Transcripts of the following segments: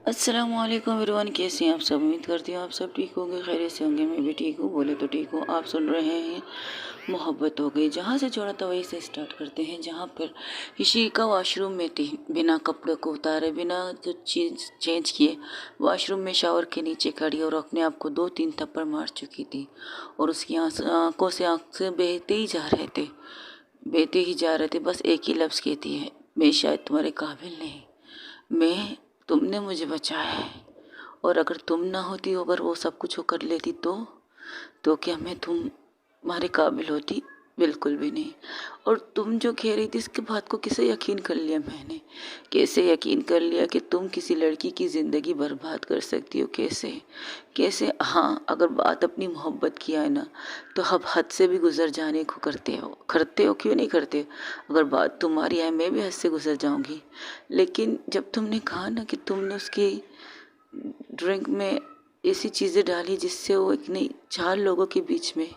अस्सलामुअलैकुम एवरीवन, कैसे हैं आप सब। उम्मीद करती हूँ आप सब ठीक होंगे, खैरियत से होंगे। मैं भी ठीक हूँ, बोले तो ठीक हूँ। आप सुन रहे हैं मोहब्बत हो गई। जहाँ से छोड़ा था वहीं से स्टार्ट करते हैं। जहाँ पर इशिका वॉशरूम में थी, बिना कपड़े को उतारे, बिना जो चीज़ चेंज किए वॉशरूम में शावर के नीचे खड़ी और अपने आप को 2-3 थप्पड़ मार चुकी थी। और उसकी आंखों से आंखें बहते ही जा रहे थे, बहते ही जा रहे थे। बस एक ही लफ्ज़ कहती है, मैं शायद तुम्हारे काबिल नहीं। मैं तुमने मुझे बचाया है, और अगर तुम ना होती, अगर वो सब कुछ वो कर लेती तो क्या मैं तुम्हारे काबिल होती? बिल्कुल भी नहीं। और तुम जो कह रही थी, इसके बात को कैसे यकीन कर लिया मैंने? कैसे यकीन कर लिया कि तुम किसी लड़की की ज़िंदगी बर्बाद कर सकती हो? कैसे कैसे? हाँ, अगर बात अपनी मोहब्बत की है ना, तो अब हद से भी गुजर जाने को करते हो, क्यों नहीं करते? अगर बात तुम्हारी है, मैं भी हद से गुजर जाऊंगी। लेकिन जब तुमने कहा ना कि तुमने उसकी ड्रिंक में ऐसी चीज़ें डाली जिससे वो एक नहीं 4 लोगों के बीच में,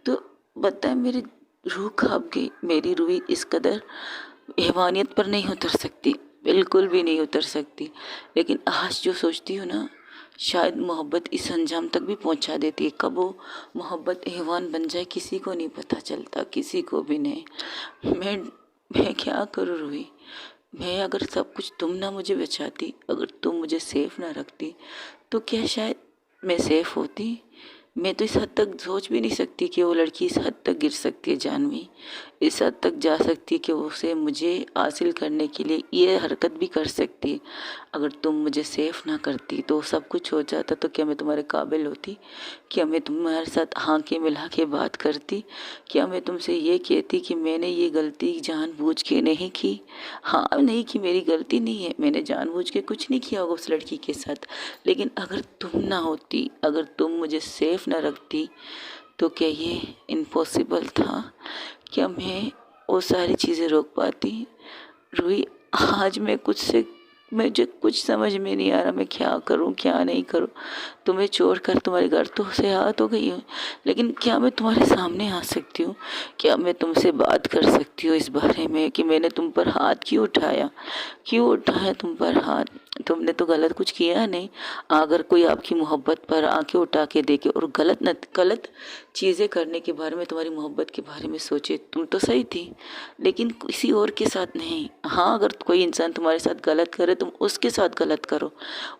तो बताए मेरी रूह काँप गई। मेरी रूह इस कदर हैवानियत पर नहीं उतर सकती, बिल्कुल भी नहीं उतर सकती। लेकिन आज जो सोचती हूँ ना, शायद मोहब्बत इस अंजाम तक भी पहुंचा देती है। कब वो मोहब्बत हैवान बन जाए किसी को नहीं पता चलता, किसी को भी नहीं। मैं क्या करूँ रूही? मैं अगर सब कुछ तुम ना मुझे बचाती, अगर तुम मुझे सेफ ना रखती, तो क्या शायद मैं सेफ होती? मैं तो इस हद तक सोच भी नहीं सकती कि वो लड़की इस हद तक गिर सकती है, जानवी इस हद तक जा सकती है कि वो उसे मुझे हासिल करने के लिए ये हरकत भी कर सकती है। अगर तुम मुझे सेफ ना करती तो सब कुछ हो जाता, तो क्या मैं तुम्हारे काबिल होती? क्या मैं तुम्हारे साथ आंखें मिला के बात करती? क्या मैं तुमसे ये कहती कि मैंने ये गलती जानबूझ के नहीं की? हाँ, नहीं की, मेरी गलती नहीं है, मैंने जानबूझ के कुछ नहीं किया होगा उस लड़की के साथ। लेकिन अगर तुम ना होती, अगर तुम मुझे सेफ ना रखती, तो क्या ये इम्पॉसिबल था? क्या मैं वो सारी चीज़ें रोक पाती? रूही, आज मुझे कुछ समझ में नहीं आ रहा, मैं क्या करूं क्या नहीं करूं। तुम्हें छोड़कर तुम्हारे घर तो से आ तो गई हूँ, लेकिन क्या मैं तुम्हारे सामने आ सकती हूँ? क्या मैं तुमसे बात कर सकती हूँ इस बारे में कि मैंने तुम पर हाथ क्यों उठाया तुम पर हाथ? तुमने तो गलत कुछ किया नहीं। अगर कोई आपकी मोहब्बत पर आंखें उठा के देखे और गलत चीज़ें करने के बारे में, तुम्हारी मोहब्बत के बारे में सोचे, तुम तो सही थी, लेकिन किसी और के साथ नहीं। हाँ, अगर कोई इंसान तुम्हारे साथ गलत करे, तुम उसके साथ गलत करो,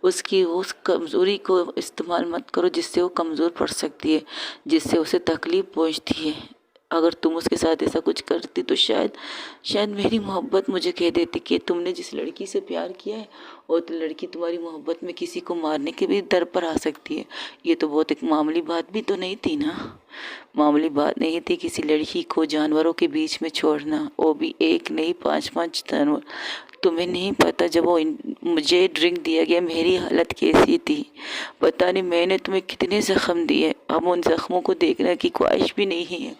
उसकी उस कमज़ोरी को इस्तेमाल मत करो जिससे वो कमज़ोर पड़ सकती है, जिससे उसे तकलीफ़ पहुंचती है। अगर तुम उसके साथ ऐसा कुछ करती तो शायद शायद मेरी मोहब्बत मुझे कह देती कि तुमने जिस लड़की से प्यार किया है, वो तो लड़की तुम्हारी मोहब्बत में किसी को मारने के भी दर पर आ सकती है। ये तो बहुत एक मामूली बात भी तो नहीं थी ना। मामूली बात नहीं थी किसी लड़की को जानवरों के बीच में छोड़ना, वो भी एक नहीं 5-5 जानवर। तुम्हें नहीं पता जब मुझे ड्रिंक दिया गया मेरी हालत कैसी थी। पता नहीं मैंने तुम्हें कितने ज़ख्म दिए। अब उन ज़ख्मों को देखने की ख्वाहिश भी नहीं है।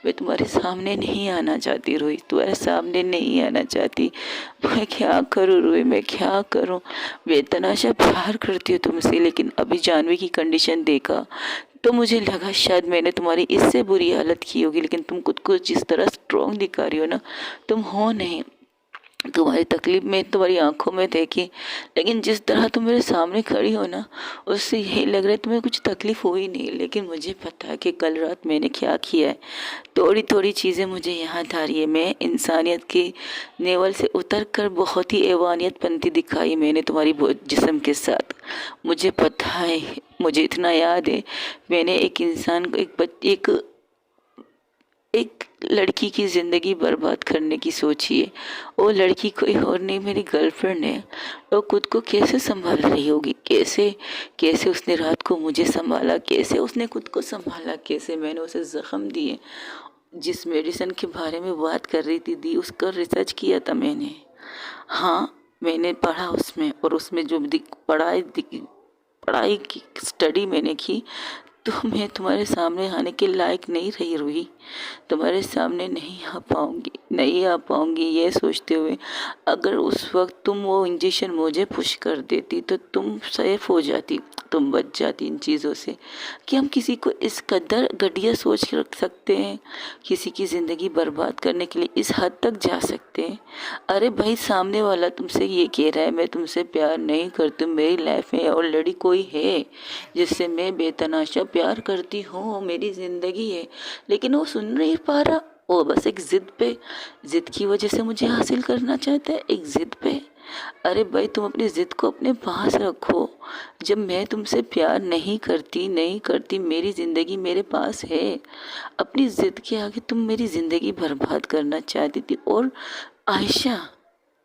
मैं तुम्हारे सामने नहीं आना चाहती रोई, तुम्हारे सामने नहीं आना चाहती। मैं क्या करूँ रोई, मैं क्या करूँ? बेतनाशा प्यार करती हूँ तुमसे, लेकिन अभी जानवी की कंडीशन देखा तो मुझे लगा शायद मैंने तुम्हारी इससे बुरी हालत की होगी। लेकिन तुम खुद को जिस तरह स्ट्रॉन्ग दिखा रही हो ना, तुम हो नहीं। तुम्हारी तकलीफ में तुम्हारी आंखों में देखी, लेकिन जिस तरह तुम मेरे सामने खड़ी हो ना, उससे यही लग रहा है तुम्हें कुछ तकलीफ हुई नहीं। लेकिन मुझे पता है कि कल रात मैंने क्या किया है। थोड़ी थोड़ी चीज़ें मुझे याद आ रही है। मैं इंसानियत के लेवल से उतर कर बहुत ही हैवानियत बनती दिखाई मैंने तुम्हारी जिस्म के साथ। मुझे पता है, मुझे इतना याद है, मैंने एक इंसान को एक लड़की की ज़िंदगी बर्बाद करने की सोची है। वो लड़की कोई और नहीं, मेरी गर्लफ्रेंड है। वो खुद को कैसे संभाल रही होगी, कैसे कैसे उसने रात को मुझे संभाला, कैसे उसने खुद को संभाला, कैसे मैंने उसे ज़ख्म दिए। जिस मेडिसिन के बारे में बात कर रही थी दी, उसका रिसर्च किया था मैंने। हाँ, मैंने पढ़ा उसमें, और उसमें जो पढ़ाई की स्टडी मैंने की, तो मैं तुम्हारे सामने आने के लायक नहीं रही रूही, तुम्हारे सामने नहीं आ पाऊंगी ये सोचते हुए अगर उस वक्त तुम वो इंजेक्शन मुझे पुश कर देती तो तुम सेफ हो जाती, तुम बच जाती इन चीज़ों से। कि हम किसी को इस कदर घटिया सोच के रख सकते हैं, किसी की ज़िंदगी बर्बाद करने के लिए इस हद तक जा सकते हैं। अरे भाई, सामने वाला तुमसे ये कह रहा है मैं तुमसे प्यार नहीं करती, मेरी लाइफ में ऑलरेडी कोई है जिससे मैं बेतनाशा प्यार करती हूँ, मेरी ज़िंदगी है, लेकिन वो सुन नहीं पा रहा। वो बस एक जिद की वजह से मुझे हासिल करना चाहता है, एक जिद पे। अरे भाई, तुम अपनी जिद को अपने पास रखो। जब मैं तुमसे प्यार नहीं करती, मेरी ज़िंदगी मेरे पास है। अपनी जिद के आगे तुम मेरी ज़िंदगी बर्बाद करना चाहती थी। और आयशा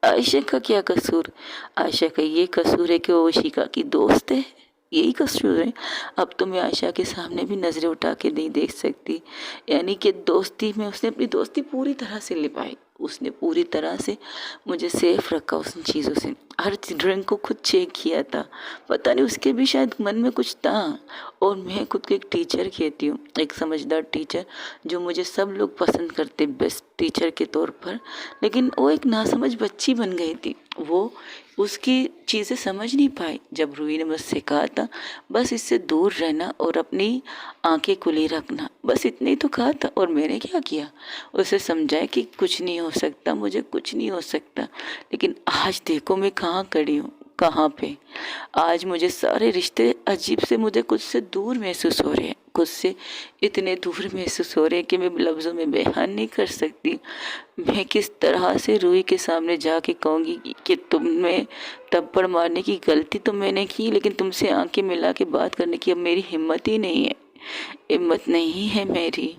आयशा का क्या कसूर? आयशा का ये कसूर है कि वो शिका की दोस्त है, यही कसूर है। अब तो मैं आयशा के सामने भी नज़रें उठा के नहीं देख सकती। यानी कि दोस्ती में उसने अपनी दोस्ती पूरी तरह से निभाई, उसने पूरी तरह से मुझे सेफ रखा उन चीज़ों से। हर ड्रिंक को खुद चेक किया था, पता नहीं उसके भी शायद मन में कुछ था। और मैं खुद को एक टीचर कहती हूँ, एक समझदार टीचर, जो मुझे सब लोग पसंद करते बेस्ट टीचर के तौर पर। लेकिन वो एक नासमझ बच्ची बन गई थी, वो उसकी चीज़ें समझ नहीं पाई। जब रूही ने मुझसे कहा था बस इससे दूर रहना और अपनी आंखें खुली रखना, बस इतने ही तो कहा था। और मैंने क्या किया, उसे समझाया कि कुछ नहीं हो सकता, मुझे कुछ नहीं हो सकता। लेकिन आज देखो मैं कहाँ खड़ी हूँ, कहाँ पे। आज मुझे सारे रिश्ते अजीब से मुझे खुद से दूर महसूस हो रहे हैं, खुद से इतने दूर महसूस हो रहे हैं कि मैं लफ्ज़ों में बयान नहीं कर सकती। मैं किस तरह से रूही के सामने जाके कहूँगी कि तुम्हें थप्पड़ मारने की गलती तो मैंने की, लेकिन तुमसे आंखें मिला के बात करने की अब मेरी हिम्मत ही नहीं है, हिम्मत नहीं है मेरी।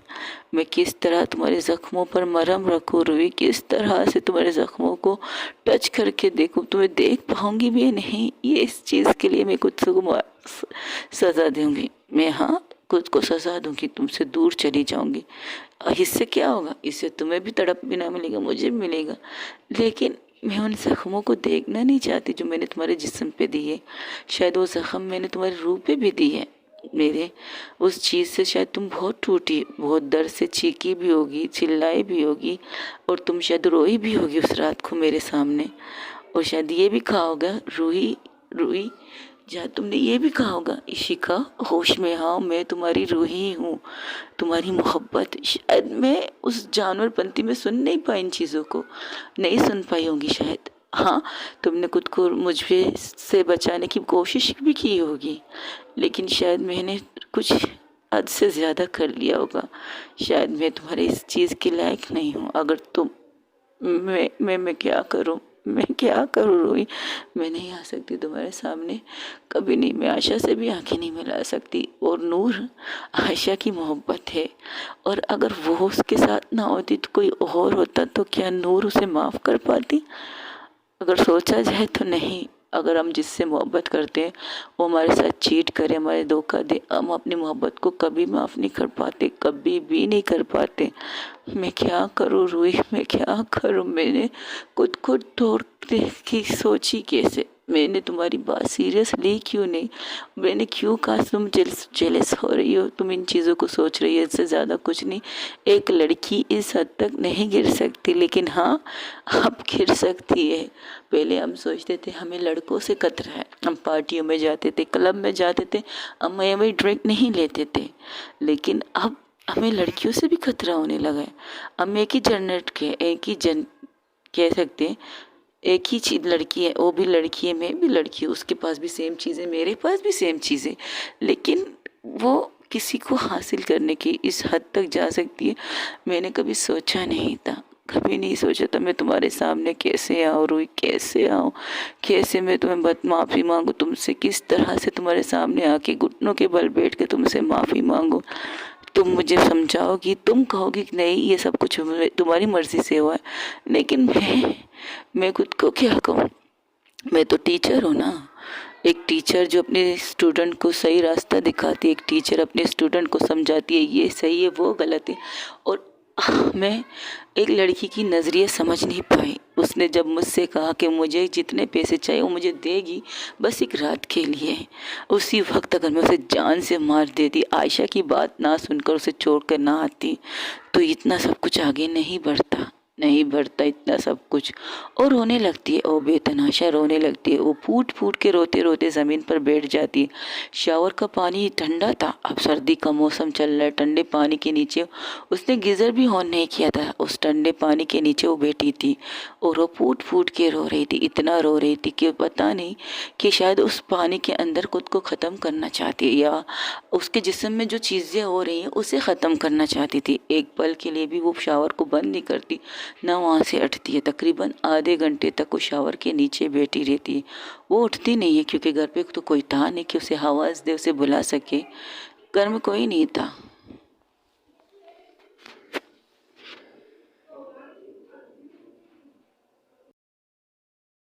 मैं किस तरह तुम्हारे ज़ख्मों पर मरहम रखूँ रूही, किस तरह से तुम्हारे ज़ख्मों को टच करके देखूँ, तुम्हें देख पाऊँगी भी या नहीं। ये इस चीज़ के लिए मैं खुद को सज़ा दूँगी, मैं हाँ खुद को सज़ा दूँगी, तुमसे दूर चली जाऊँगी। इससे क्या होगा, इससे तुम्हें भी तड़प भी ना मिलेगा, मुझे भी मिलेगा। लेकिन मैं उन ज़ख्मों को देखना नहीं चाहती जो मैंने तुम्हारे जिस्म पे दिए। शायद वो ज़ख्म मैंने तुम्हारे रूह पे भी दी है। मेरे उस चीज़ से शायद तुम बहुत टूटी, बहुत दर्द से चीखी भी होगी, चिल्लाई भी होगी, और तुम शायद रोई भी होगी उस रात को मेरे सामने। और शायद ये भी कहा होगा, रूही रूही, जहाँ तुमने ये भी कहा होगा, इशिका होश में आओ, मैं तुम्हारी रूही हूँ, तुम्हारी मोहब्बत। शायद मैं उस जानवरपंती में सुन नहीं पाई, इन चीज़ों को नहीं सुन पाई होंगी शायद। हाँ, तुमने खुद को मुझे से बचाने की कोशिश भी की होगी, लेकिन शायद मैंने कुछ हद से ज़्यादा कर लिया होगा। शायद मैं तुम्हारे इस चीज़ के लायक नहीं हूँ। अगर तुम मैं क्या करूँ, मैं क्या करूँ रोई, मैं नहीं आ सकती तुम्हारे सामने, कभी नहीं। मैं आशा से भी आंखें नहीं मिला सकती। और नूर आयशा की मोहब्बत है, और अगर वो उसके साथ ना होती तो कोई और होता, तो क्या नूर उसे माफ़ कर पाती? अगर सोचा जाए तो नहीं। अगर हम जिससे मोहब्बत करते हैं वो हमारे साथ चीट करे, हमारे धोखा दे, हम अपनी मोहब्बत को कभी माफ़ नहीं कर पाते, कभी भी नहीं कर पाते। मैं क्या करूँ रूही, मैं क्या करूँ? मैंने खुद तोड़ की सोची कैसे? मैंने तुम्हारी बात सीरियस ली क्यों नहीं? मैंने क्यों कहा तुम जेलस हो रही हो, तुम इन चीज़ों को सोच रही हो, इससे ज़्यादा कुछ नहीं। एक लड़की इस हद तक नहीं गिर सकती, लेकिन हाँ अब गिर सकती है। पहले हम सोचते थे हमें लड़कों से खतरा है, हम पार्टियों में जाते थे, क्लब में जाते थे, हम हमें ड्रिंक नहीं लेते थे। लेकिन अब हमें लड़कियों से भी खतरा होने लगा है। हम एक ही जनरेट के कह सकते हैं, एक ही चीज लड़की है, वो भी लड़की है, मैं भी लड़की हूँ, उसके पास भी सेम चीज़ें, मेरे पास भी सेम चीज़ें, लेकिन वो किसी को हासिल करने की इस हद तक जा सकती है। मैंने कभी सोचा नहीं था, कभी नहीं सोचा था मैं तुम्हारे सामने कैसे आऊँ रूही, कैसे आऊँ, कैसे मैं तुम्हें माफ़ी मांगू तुमसे, किस तरह से तुम्हारे सामने आके घुटनों के बल बैठ के तुमसे माफ़ी मांगू। तुम मुझे समझाओगी, तुम कहोगी कि नहीं ये सब कुछ तुम्हारी मर्ज़ी से हुआ है, लेकिन मैं खुद को क्या कहूँ? मैं तो टीचर हूँ ना, एक टीचर जो अपने स्टूडेंट को सही रास्ता दिखाती है, एक टीचर अपने स्टूडेंट को समझाती है ये सही है वो गलत है। और मैं एक लड़की की नज़रिए समझ नहीं पाई, उसने जब मुझसे कहा कि मुझे जितने पैसे चाहिए वो मुझे देगी, बस एक रात के लिए, उसी वक्त अगर मैं उसे जान से मार देती, आयशा की बात ना सुनकर उसे छोड़ कर ना आती, तो इतना सब कुछ आगे नहीं बढ़ता इतना सब कुछ। और रोने लगती है, ओ बेतनाशा रोने लगती है। वो फूट फूट के रोते रोते ज़मीन पर बैठ जाती है। शावर का पानी ठंडा था, अब सर्दी का मौसम चल रहा है, ठंडे पानी के नीचे उसने गीज़र भी ऑन नहीं किया था, उस ठंडे पानी के नीचे वो बैठी थी और वो फूट फूट के रो रही थी, इतना रो रही थी कि पता नहीं कि शायद उस पानी के अंदर खुद को ख़त्म करना चाहती है या उसके जिस्म में जो चीज़ें हो रही हैं उसे ख़त्म करना चाहती थी। एक पल के लिए भी वो शावर को बंद नहीं करती, ना वहाँ से उठती है। तकरीबन आधे घंटे तक वो शावर के नीचे बैठी रहती है। वो उठती नहीं है क्योंकि घर पे तो कोई था नहीं कि उसे आवाज़ दे, उसे बुला सके। घर में कोई नहीं था।